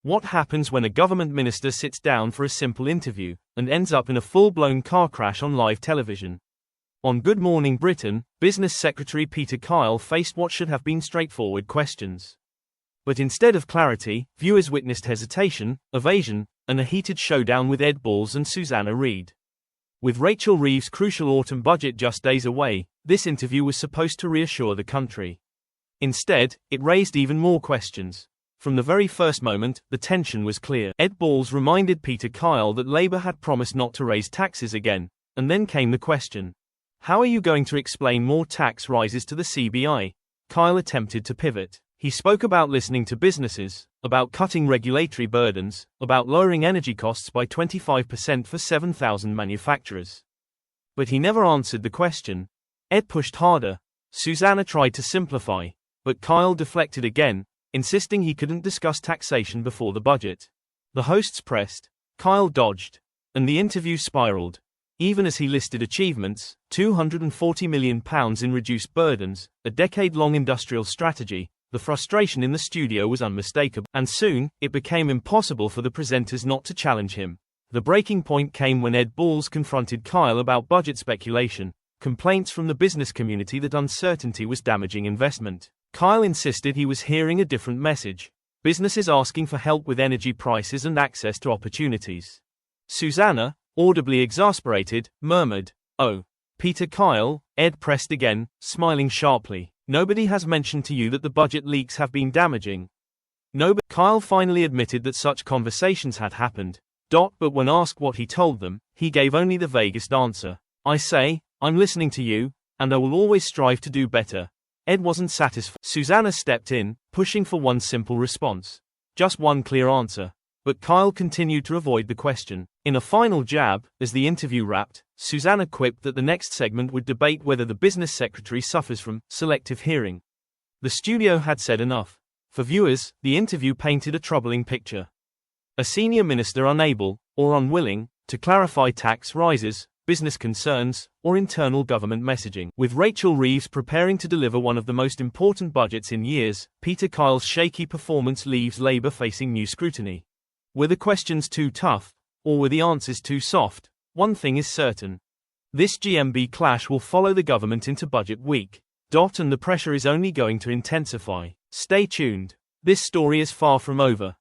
What happens when a government minister sits down for a simple interview and ends up in a full-blown car crash on live television? On Good Morning Britain, Business Secretary Peter Kyle faced what should have been straightforward questions. But instead of clarity, viewers witnessed hesitation, evasion, and a heated showdown with Balls and Susanna Reid. With Rachel Reeves' crucial autumn budget just days away, this interview was supposed to reassure the country. Instead, it raised even more questions. From the very first moment, the tension was clear. Balls reminded Peter Kyle that Labour had promised not to raise taxes again, and then came the question. How are you going to explain more tax rises to the CBI? Kyle attempted to pivot. He spoke about listening to businesses, about cutting regulatory burdens, about lowering energy costs by 25% for 7,000 manufacturers. But he never answered the question. Ed pushed harder. Susanna tried to simplify, but Kyle deflected again, insisting he couldn't discuss taxation before the budget. The hosts pressed. Kyle dodged. And the interview spiraled. Even as he listed achievements, £240 million in reduced burdens, a decade-long industrial strategy, the frustration in the studio was unmistakable, and soon, it became impossible for the presenters not to challenge him. The breaking point came when Balls confronted Kyle about budget speculation, complaints from the business community that uncertainty was damaging investment. Kyle insisted he was hearing a different message. Businesses asking for help with energy prices and access to opportunities. Susanna, audibly exasperated, murmured, "Oh." Peter Kyle, Ed pressed again, smiling sharply. "Nobody has mentioned to you that the budget leaks have been damaging." No, but Kyle finally admitted that such conversations had happened. But when asked what he told them, he gave only the vaguest answer. "I say, I'm listening to you, and I will always strive to do better." Ed wasn't satisfied. Susanna stepped in, pushing for one simple response. Just one clear answer. But Kyle continued to avoid the question. In a final jab, as the interview wrapped, Susanna quipped that the next segment would debate whether the business secretary suffers from selective hearing. The studio had said enough. For viewers, the interview painted a troubling picture. A senior minister unable, or unwilling, to clarify tax rises, business concerns, or internal government messaging. With Rachel Reeves preparing to deliver one of the most important budgets in years, Peter Kyle's shaky performance leaves Labour facing new scrutiny. Were the questions too tough, or were the answers too soft? One thing is certain. This GMB clash will follow the government into budget week. And the pressure is only going to intensify. Stay tuned. This story is far from over.